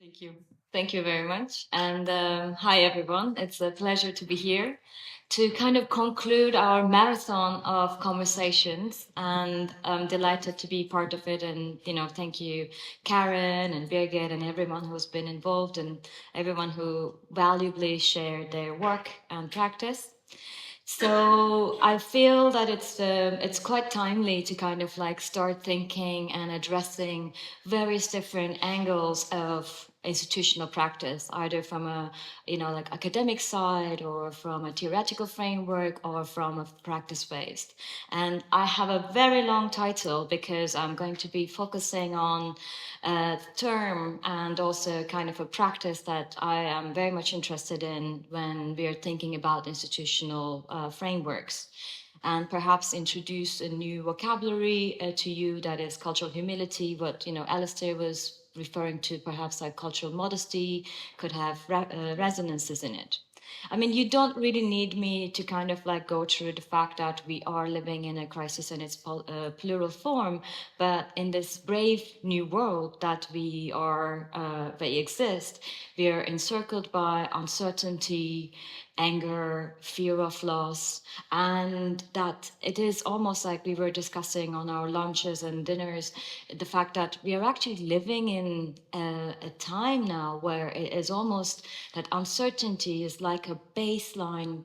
Thank you. Thank you very much. And hi, everyone. It's a pleasure to be here to kind of conclude our marathon of conversations. And I'm delighted to be part of it. And, thank you, Karen and Birgit and everyone who's been involved and everyone who valuably shared their work and practice. So I feel that it's quite timely to kind of like start thinking and addressing various different angles of institutional practice, either from a like academic side or from a theoretical framework or from a practice based. And I have a very long title because I'm going to be focusing on a term and also kind of a practice that I am very much interested in when we are thinking about institutional frameworks, and perhaps introduce a new vocabulary to you, that is cultural humility. What Alistair was referring to, perhaps like cultural modesty, could have resonances in it. I mean, you don't really need me to kind of like go through the fact that we are living in a crisis in its plural form, but in this brave new world that we exist, we are encircled by uncertainty, anger, fear of loss, and that it is almost like we were discussing on our lunches and dinners, the fact that we are actually living in a time now where it is almost that uncertainty is like a baseline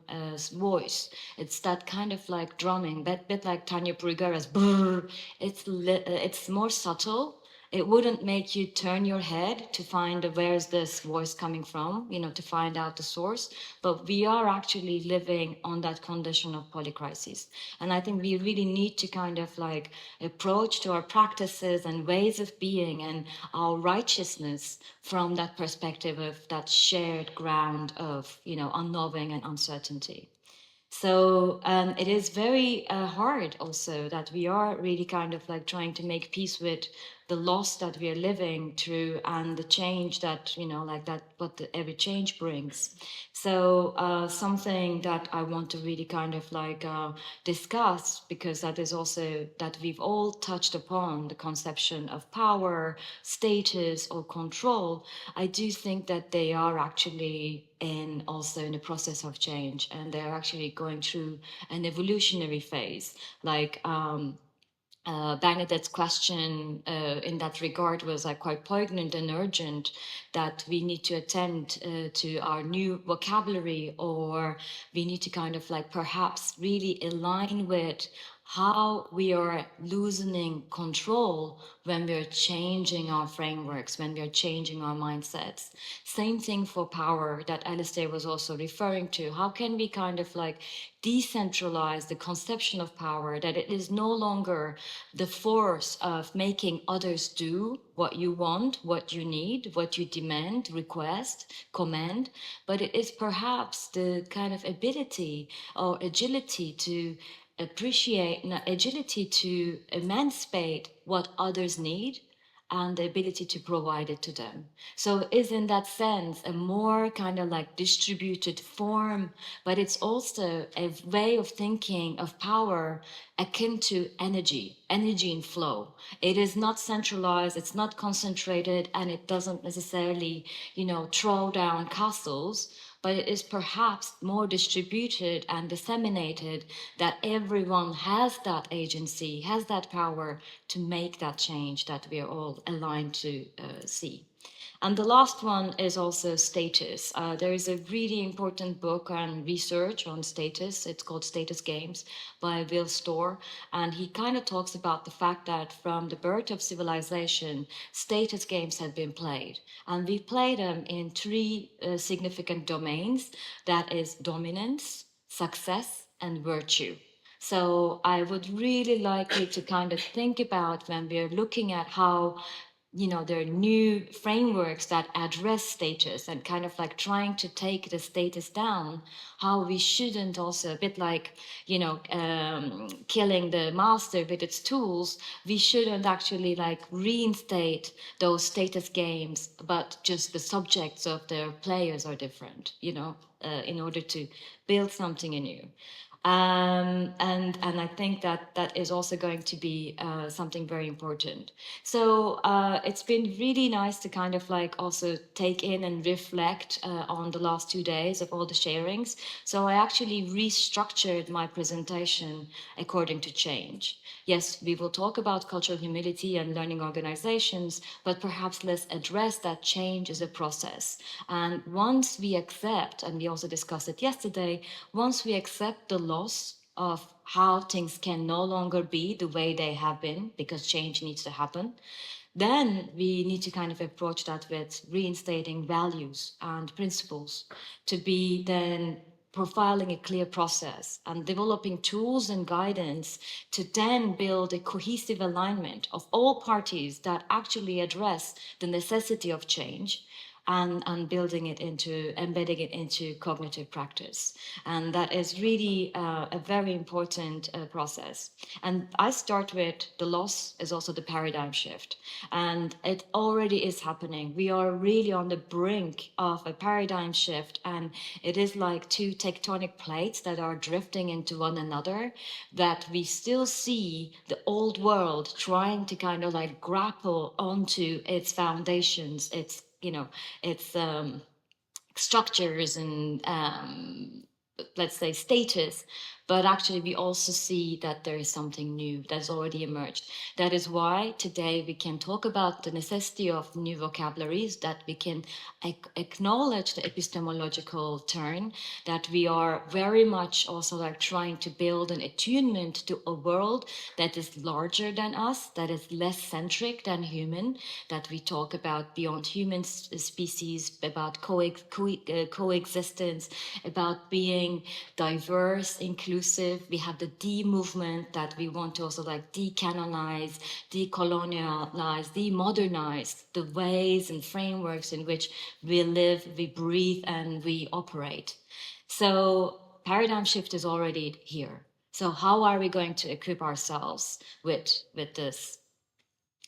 voice. It's that kind of like drumming, bit like Tanya Brugera's brrr. It's more subtle. It wouldn't make you turn your head to find where's this voice coming from, to find out the source. But we are actually living on that condition of polycrisis. And I think we really need to kind of like approach to our practices and ways of being and our righteousness from that perspective of that shared ground of, unknowing and uncertainty. So it is very hard also that we are really kind of like trying to make peace with the loss that we are living through and the change that, like that, what every change brings. So something that I want to really kind of like discuss, because that is also that we've all touched upon the conception of power, status, or control. I do think that they are actually also in the process of change, and they're actually going through an evolutionary phase. Like Bernadette's question in that regard was like quite poignant and urgent, that we need to attend to our new vocabulary, or we need to kind of like perhaps really align with how we are loosening control when we're changing our frameworks, when we're changing our mindsets. Same thing for power that Alistair was also referring to. How can we kind of like decentralize the conception of power, that it is no longer the force of making others do what you want, what you need, what you demand, request, command, but it is perhaps the kind of ability or agility to appreciate, agility to emancipate what others need and the ability to provide it to them. So is in that sense a more kind of like distributed form, but it's also a way of thinking of power akin to energy, energy in flow. It is not centralized, it's not concentrated, and it doesn't necessarily, throw down castles, but it is perhaps more distributed and disseminated, that everyone has that agency, has that power to make that change that we are all aligned to see. And the last one is also status. There is a really important book on research on status. It's called Status Games by Will Storr. And he kind of talks about the fact that from the birth of civilization, status games have been played. And we play them in three significant domains. That is dominance, success, and virtue. So I would really like you to kind of think about, when we're looking at how there are new frameworks that address status and kind of like trying to take the status down, how we shouldn't also, a bit like killing the master with its tools, we shouldn't actually like reinstate those status games, but just the subjects of their players are different, in order to build something anew. And I think that that is also going to be something very important. So it's been really nice to kind of like also take in and reflect on the last 2 days of all the sharings. So I actually restructured my presentation according to change. Yes, we will talk about cultural humility and learning organizations, but perhaps let's address that change is a process. And once we accept, and we also discussed it yesterday, once we accept the loss of how things can no longer be the way they have been, because change needs to happen, then we need to kind of approach that with reinstating values and principles to be then profiling a clear process and developing tools and guidance to then build a cohesive alignment of all parties that actually address the necessity of change and building it into embedding it into cognitive practice. And that is really a very important process. And I start with the loss is also the paradigm shift, and it already is happening. We are really on the brink of a paradigm shift, and it is like two tectonic plates that are drifting into one another, that we still see the old world trying to kind of like grapple onto its foundations, its its structures and let's say status, but actually we also see that there is something new that's already emerged. That is why today we can talk about the necessity of new vocabularies, that we can acknowledge the epistemological turn, that we are very much also like trying to build an attunement to a world that is larger than us, that is less centric than human, that we talk about beyond human species, about coexistence, about being diverse, inclusive. We have the D movement that we want to also like decanonize, decolonialize, demodernize the ways and frameworks in which we live, we breathe, and we operate. So paradigm shift is already here. So how are we going to equip ourselves with this?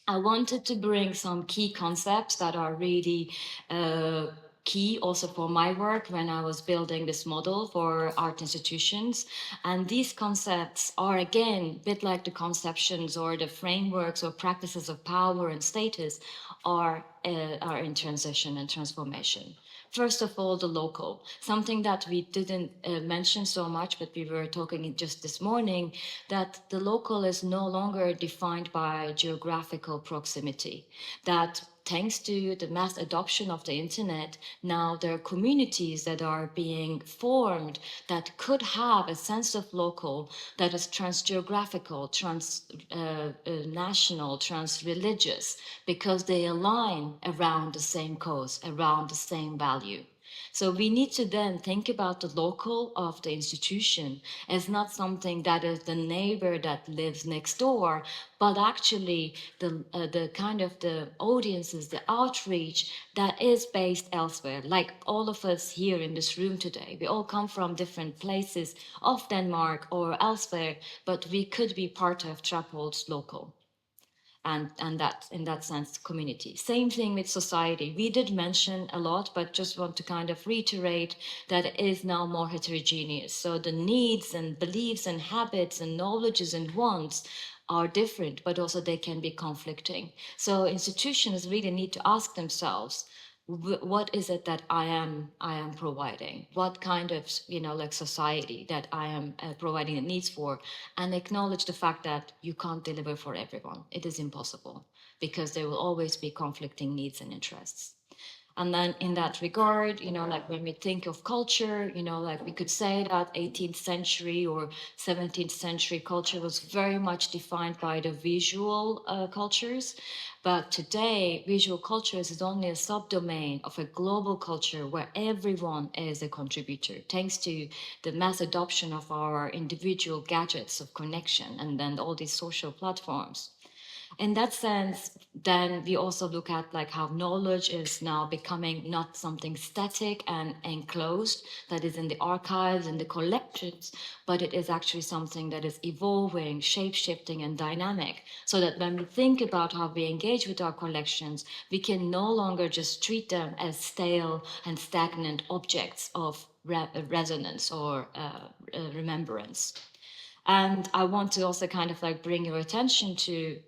I wanted to bring some key concepts that are really key also for my work when I was building this model for art institutions. And these concepts are, again, a bit like the conceptions or the frameworks or practices of power and status are in transition and transformation. First of all, the local, something that we didn't mention so much, but we were talking just this morning, that the local is no longer defined by geographical proximity, that thanks to the mass adoption of the internet, now there are communities that are being formed that could have a sense of local that is trans-geographical, trans-national, trans-religious, because they align around the same cause, around the same value. So we need to then think about the local of the institution as not something that is the neighbor that lives next door, but actually the kind of the audiences, the outreach that is based elsewhere. Like all of us here in this room today, we all come from different places of Denmark or elsewhere, but we could be part of Trapholt's local. And that in that sense community. Same thing with society. We did mention a lot, but just want to kind of reiterate that it is now more heterogeneous. So the needs and beliefs and habits and knowledges and wants are different, but also they can be conflicting. So institutions really need to ask themselves, what is it that I am providing? What kind of like society that I am providing the needs for, and acknowledge the fact that you can't deliver for everyone. It is impossible because there will always be conflicting needs and interests. And then in that regard, like when we think of culture, like we could say that 18th century or 17th century culture was very much defined by the visual cultures. But today, visual cultures is only a subdomain of a global culture where everyone is a contributor, thanks to the mass adoption of our individual gadgets of connection and then all these social platforms. In that sense, then we also look at like how knowledge is now becoming not something static and enclosed that is in the archives and the collections, but it is actually something that is evolving, shape-shifting, and dynamic. So that when we think about how we engage with our collections, we can no longer just treat them as stale and stagnant objects of resonance or remembrance. And I want to also kind of like bring your attention to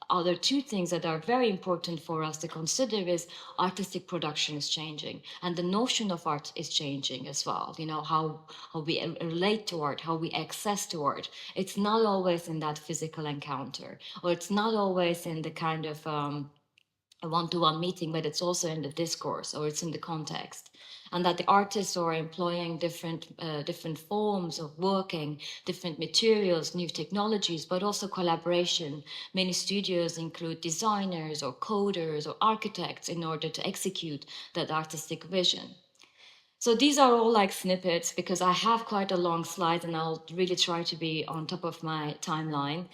other two things that are very important for us to consider is artistic production is changing and the notion of art is changing as well. You know, how we relate to art, how we access to art. It's not always in that physical encounter, or it's not always in the kind of a one-to-one meeting, but it's also in the discourse or it's in the context. And that the artists are employing different forms of working, different materials, new technologies, but also collaboration. Many studios include designers or coders or architects in order to execute that artistic vision. So these are all like snippets because I have quite a long slide and I'll really try to be on top of my timeline.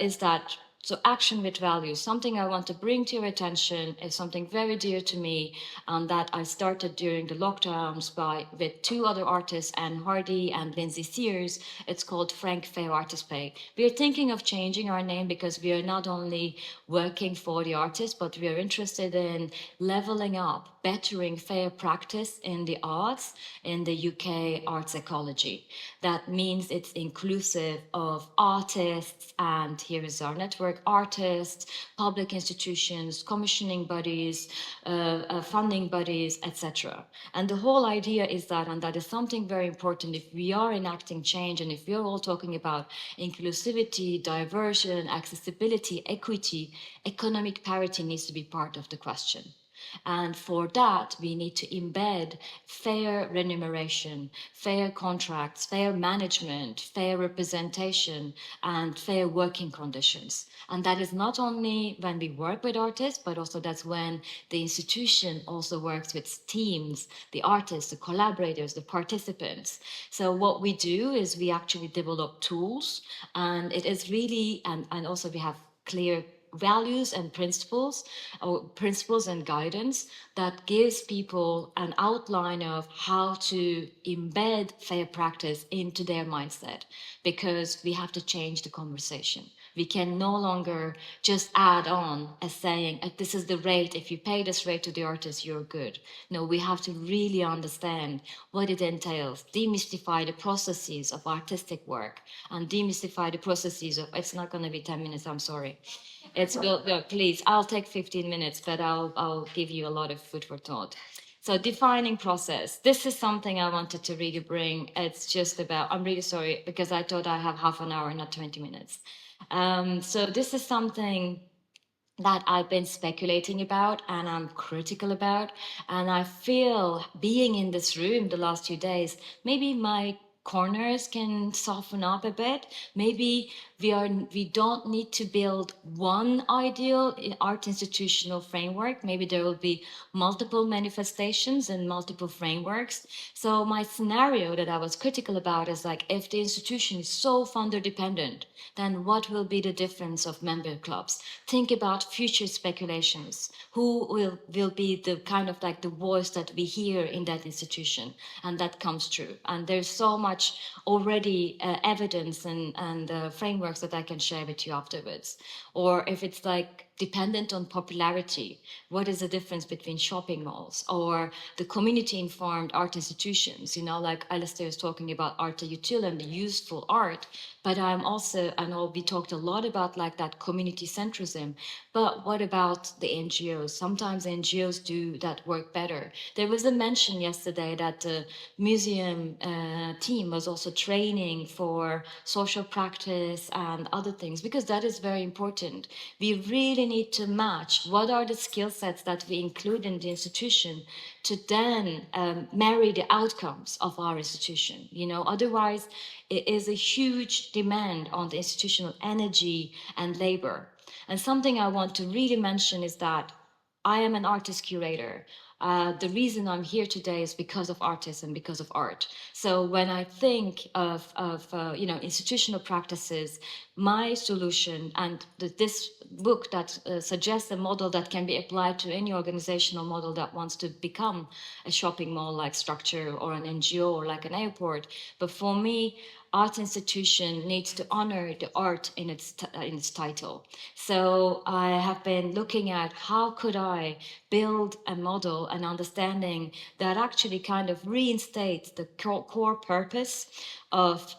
Is that so action with value, something I want to bring to your attention is something very dear to me and that I started during the lockdowns with two other artists, Anne Hardy and Lindsay Sears. It's called Frank Fair Artist Pay. We are thinking of changing our name because we are not only working for the artists, but we are interested in leveling up, bettering fair practice in the arts in the UK arts ecology. That means it's inclusive of artists, and here is our network, artists, public institutions, commissioning bodies, funding bodies, etc. And the whole idea is that, and that is something very important, if we are enacting change and if we are all talking about inclusivity, diversion, accessibility, equity, economic parity needs to be part of the question. And for that, we need to embed fair remuneration, fair contracts, fair management, fair representation, and fair working conditions. And that is not only when we work with artists, but also that's when the institution also works with teams, the artists, the collaborators, the participants. So what we do is we actually develop tools, and it is really, and also we have clear values and principles or principles and guidance that gives people an outline of how to embed fair practice into their mindset, because we have to change the conversation. We can no longer just add on as saying, this is the rate, if you pay this rate to the artist, you're good. No, we have to really understand what it entails, demystify the processes of artistic work, and demystify the processes of, it's not going to be 10 minutes, I'm sorry. It's well, no, please, I'll take 15 minutes, but I'll give you a lot of food for thought. So defining process. This is something I wanted to really bring. It's just about, I'm really sorry because I thought I have half an hour, not 20 minutes. So this is something that I've been speculating about and I'm critical about. And I feel being in this room the last few days, maybe my corners can soften up a bit. Maybe we don't need to build one ideal art institutional framework. Maybe there will be multiple manifestations and multiple frameworks. So my scenario that I was critical about is like, if the institution is so funder dependent, then what will be the difference of member clubs? Think about future speculations. Who will be the kind of like the voice that we hear in that institution? And that comes true. And there's so much already evidence and frameworks that I can share with you afterwards. Or if it's like dependent on popularity, what is the difference between shopping malls or the community informed art institutions? You know, like Alistair is talking about arte utile and the useful art, but I'm also, I know we talked a lot about like that community centrism, but what about the NGOs? Sometimes NGOs do that work better. There was a mention yesterday that the museum team was also training for social practice and other things, because that is very important. We really need to match what are the skill sets that we include in the institution to then marry the outcomes of our institution. You know, otherwise it is a huge demand on the institutional energy and labor. And something I want to really mention is that I am an artist curator. the reason I'm here today is because of artists and because of art. So when I think of institutional practices, my solution and this book that suggests a model that can be applied to any organizational model that wants to become a shopping mall like structure or an NGO or like an airport. But for me, art institution needs to honor the art in its title. So I have been looking at how could I build a model, an understanding that actually kind of reinstates the core purpose of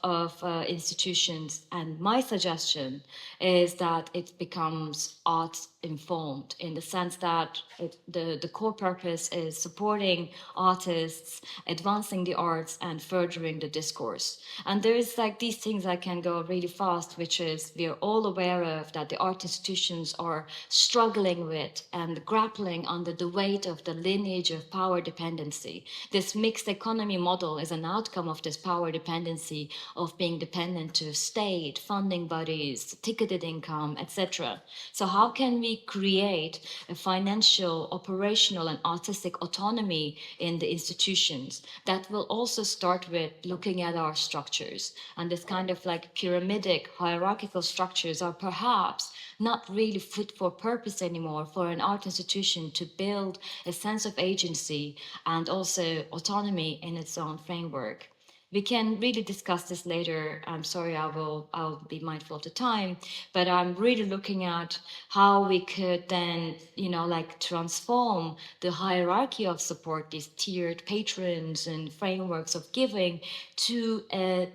institutions. And my suggestion is that it becomes art informed in the sense that the core purpose is supporting artists, advancing the arts, and furthering the discourse. And there is like these things I can go really fast, which is we are all aware of that the art institutions are struggling with and grappling under the weight of the lineage of power dependency. This mixed economy model is an outcome of this power dependency of being dependent to state, funding bodies, ticketed income, etc. So how can we create a financial, operational, and artistic autonomy in the institutions that will also start with looking at our structures? And this kind of like pyramidic hierarchical structures are perhaps not really fit for purpose anymore for an art institution to build a sense of agency and also autonomy in its own framework. We can really discuss this later. I'm sorry, I'll be mindful of the time, but I'm really looking at how we could then, like transform the hierarchy of support, these tiered patrons and frameworks of giving, to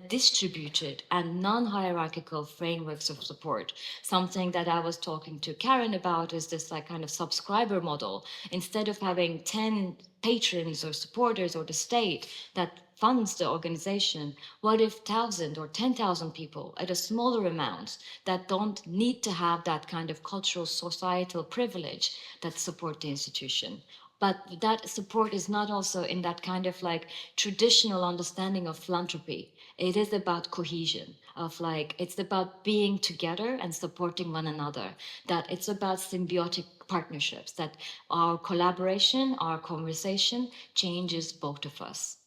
distributed and non-hierarchical frameworks of support. Something that I was talking to Karen about is this like kind of subscriber model. Instead of having 10 patrons or supporters or the state that funds the organization, what if 1,000 or 10,000 people at a smaller amount that don't need to have that kind of cultural societal privilege that support the institution? But that support is not also in that kind of like traditional understanding of philanthropy. It is about cohesion, of like, it's about being together and supporting one another, that it's about symbiotic partnerships, that our collaboration, our conversation changes both of us.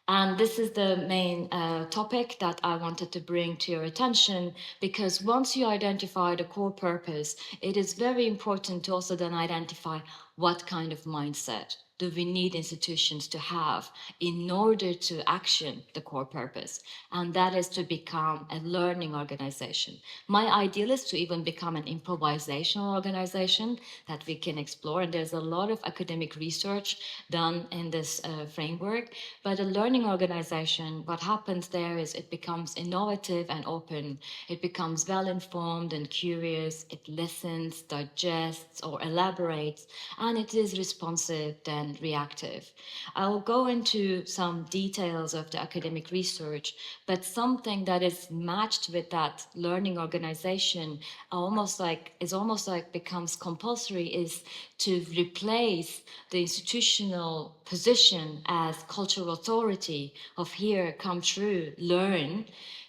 And this is the main topic that I wanted to bring to your attention, because once you identify the core purpose, it is very important to also then identify what kind of mindset do we need institutions to have in order to action the core purpose? And that is to become a learning organization. My ideal is to even become an improvisational organization that we can explore. And there's a lot of academic research done in this framework. But a learning organization, what happens there is it becomes innovative and open. It becomes well-informed and curious. It listens, digests, or elaborates, and it is responsive than reactive. I'll go into some details of the academic research, but something that is matched with that learning organization almost like becomes compulsory is to replace the institutional position as cultural authority of here, come true, learn,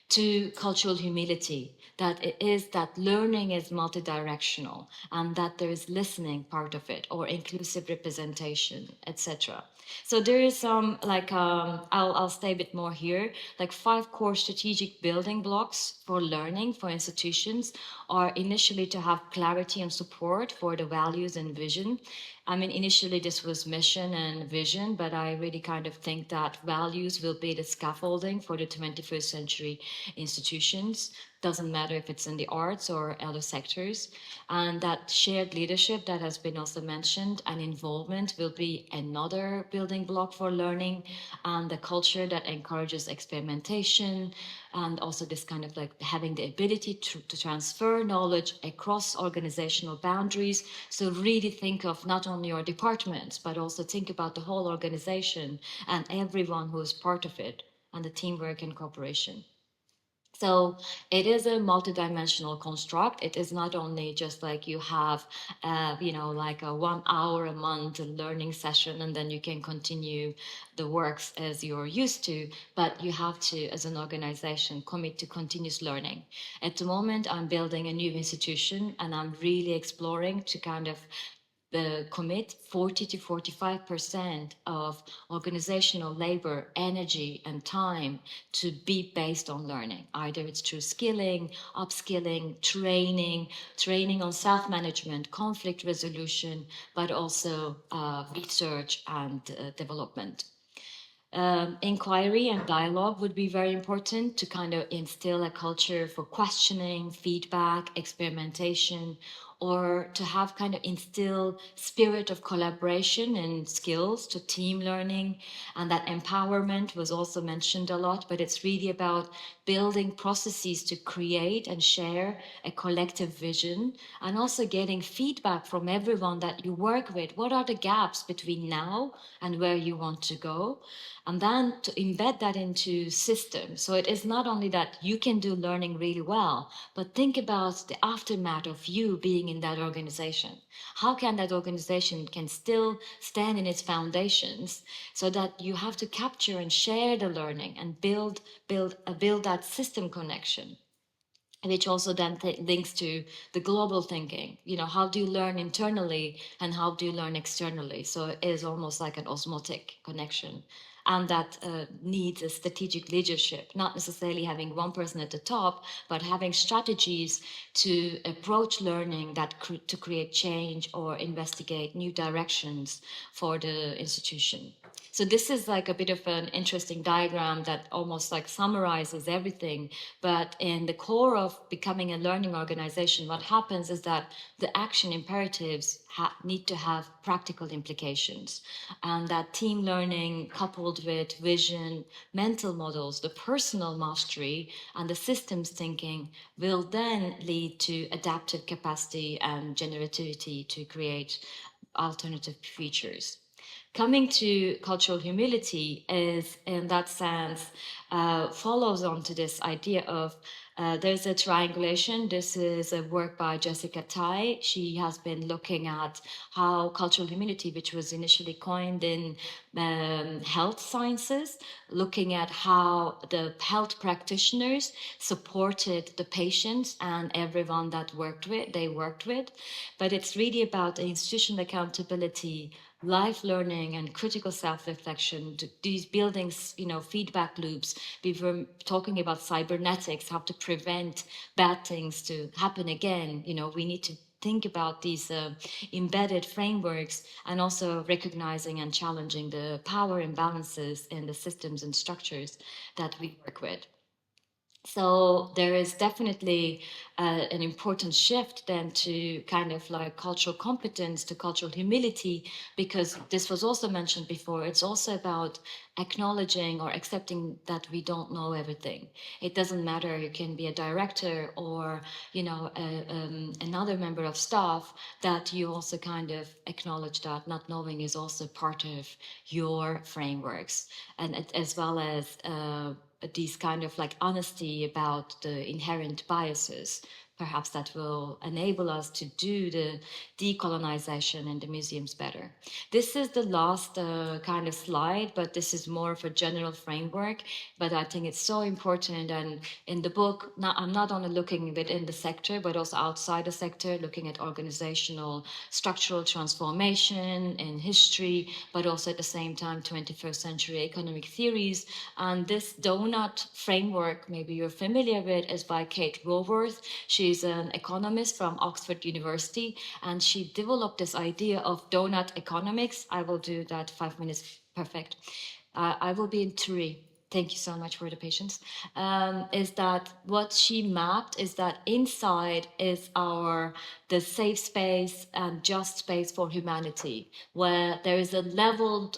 to cultural humility, that it is that learning is multidirectional and that there is listening part of it, or inclusive representation, etc. So there is some like I'll stay a bit more here. Like 5 core strategic building blocks for learning for institutions are initially to have clarity and support for the values and vision. I mean, initially this was mission and vision, but I really kind of think that values will be the scaffolding for the 21st century institutions. Doesn't matter if it's in the arts or other sectors. And that shared leadership that has been also mentioned and involvement will be another building block for learning, and the culture that encourages experimentation, and also this kind of like having the ability to transfer knowledge across organizational boundaries. So really think of not only your departments, but also think about the whole organization and everyone who is part of it, and the teamwork and cooperation. So it is a multidimensional construct. It is not only just like you have, like a 1 hour a month learning session, and then you can continue the works as you're used to, but you have to, as an organization, commit to continuous learning. At the moment, I'm building a new institution, and I'm really exploring to kind of commit 40 to 45% of organizational labor, energy, and time to be based on learning. Either it's through skilling, upskilling, training on self-management, conflict resolution, but also research and development. Inquiry and dialogue would be very important to kind of instill a culture for questioning, feedback, experimentation, or to have kind of instill spirit of collaboration and skills to team learning. And that empowerment was also mentioned a lot, but it's really about building processes to create and share a collective vision, and also getting feedback from everyone that you work with. What are the gaps between now and where you want to go? And then to embed that into systems. So it is not only that you can do learning really well, but think about the aftermath of you being in that organization. How can that organization can still stand in its foundations, so that you have to capture and share the learning and build that system connection, which also then links to the global thinking. You know, how do you learn internally and how do you learn externally? So it is almost like an osmotic connection. And that needs a strategic leadership, not necessarily having one person at the top, but having strategies to approach learning that to create change or investigate new directions for the institution. So this is like a bit of an interesting diagram that almost like summarizes everything. But in the core of becoming a learning organization, what happens is that the action imperatives need to have practical implications. And that team learning coupled with vision, mental models, the personal mastery, and the systems thinking will then lead to adaptive capacity and generativity to create alternative features. Coming to cultural humility is, in that sense, follows on to this idea of there's a triangulation. This is a work by Jessica Tai. She has been looking at how cultural humility, which was initially coined in health sciences, looking at how the health practitioners supported the patients and everyone that they worked with. But it's really about institutional accountability, life learning, and critical self-reflection, these buildings, feedback loops. We were talking about cybernetics, how to prevent bad things to happen again. We need to think about these embedded frameworks, and also recognizing and challenging the power imbalances in the systems and structures that we work with. So there is definitely an important shift then to kind of like cultural competence to cultural humility, because this was also mentioned before. It's also about acknowledging or accepting that we don't know everything. It doesn't matter. You can be a director or, another member of staff, that you also kind of acknowledge that not knowing is also part of your frameworks, and as well as these kind of like honesty about the inherent biases, perhaps that will enable us to do the decolonization in the museums better. This is the last kind of slide, but this is more of a general framework. But I think it's so important. And in the book, I'm not only looking within the sector, but also outside the sector, looking at organizational structural transformation in history, but also at the same time 21st century economic theories. And this donut framework, maybe you're familiar with, is by Kate Raworth. She's an economist from Oxford University, and she developed this idea of donut economics. I will do that 5 minutes, perfect. I will be in 3. Thank you so much for the patience. Is that what she mapped is that inside is the safe space and just space for humanity, where there is a leveled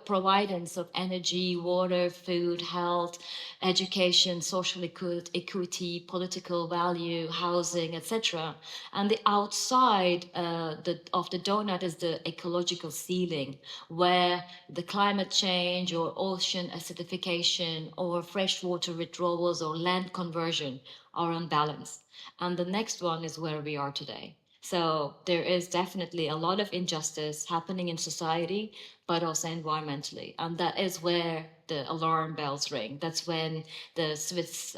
providence of energy, water, food, health, education, social equity, political value, housing, etc. And the outside of the donut is the ecological ceiling, where the climate change or ocean acidification or freshwater withdrawals or land conversion are unbalanced. And the next one is where we are today. So there is definitely a lot of injustice happening in society, but also environmentally. And that is where the alarm bells ring. That's when the Swiss,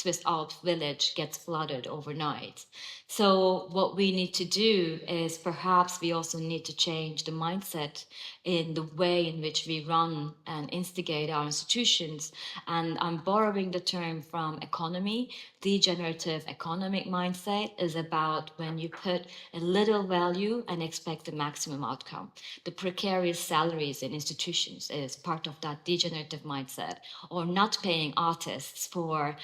Swiss Alps village gets flooded overnight. So what we need to do is perhaps we also need to change the mindset in the way in which we run and instigate our institutions. And I'm borrowing the term from economy. Degenerative economic mindset is about when you put a little value and expect the maximum outcome. The precarious salaries in institutions is part of that degenerative mindset, or not paying artists for,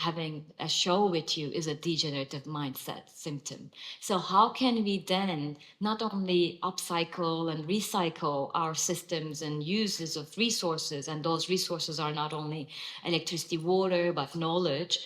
having a show with you is a degenerative mindset symptom. So how can we then not only upcycle and recycle our systems and uses of resources, and those resources are not only electricity, water, but knowledge,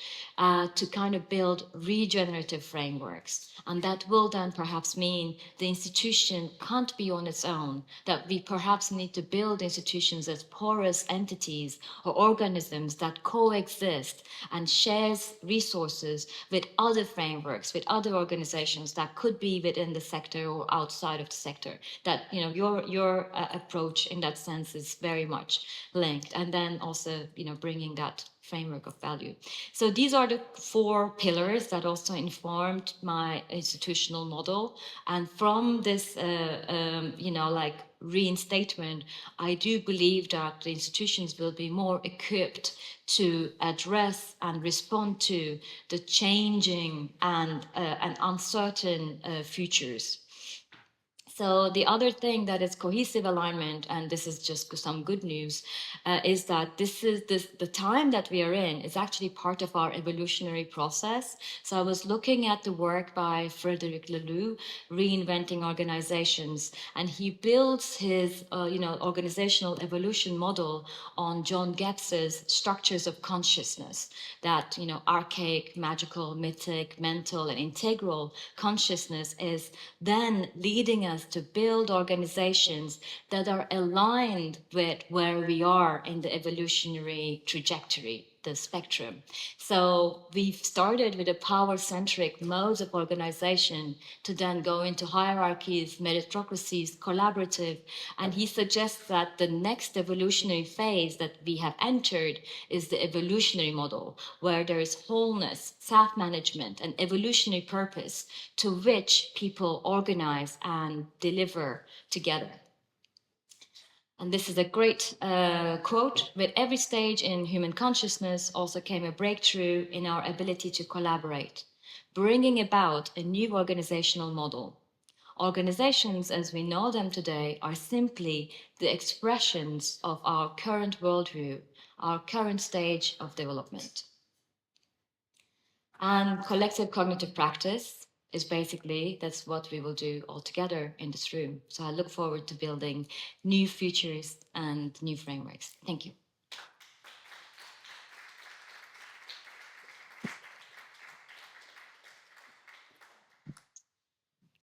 to kind of build regenerative frameworks. And that will then perhaps mean the institution can't be on its own, that we perhaps need to build institutions as porous entities or organisms that coexist and shares resources with other frameworks, with other organizations that could be within the sector or outside of the sector. That, your approach in that sense is very much linked. And then also, bringing that framework of value. So these are the 4 pillars that also informed my institutional model. And from this, reinstatement, I do believe that the institutions will be more equipped to address and respond to the changing and uncertain futures. So the other thing that is cohesive alignment, and this is just some good news, is that the time that we are in is actually part of our evolutionary process. So I was looking at the work by Frederic Laloux, Reinventing Organizations, and he builds his organizational evolution model on John Getz's structures of consciousness, that archaic, magical, mythic, mental, and integral consciousness is then leading us to build organizations that are aligned with where we are in the evolutionary trajectory, the spectrum. So we've started with a power-centric modes of organization to then go into hierarchies, meritocracies, collaborative. And he suggests that the next evolutionary phase that we have entered is the evolutionary model, where there is wholeness, self-management, and evolutionary purpose to which people organize and deliver together. And this is a great quote. With every stage in human consciousness also came a breakthrough in our ability to collaborate, bringing about a new organizational model. Organizations as we know them today are simply the expressions of our current worldview, our current stage of development. And collective cognitive practice is basically, that's what we will do all together in this room. So I look forward to building new futures and new frameworks. Thank you.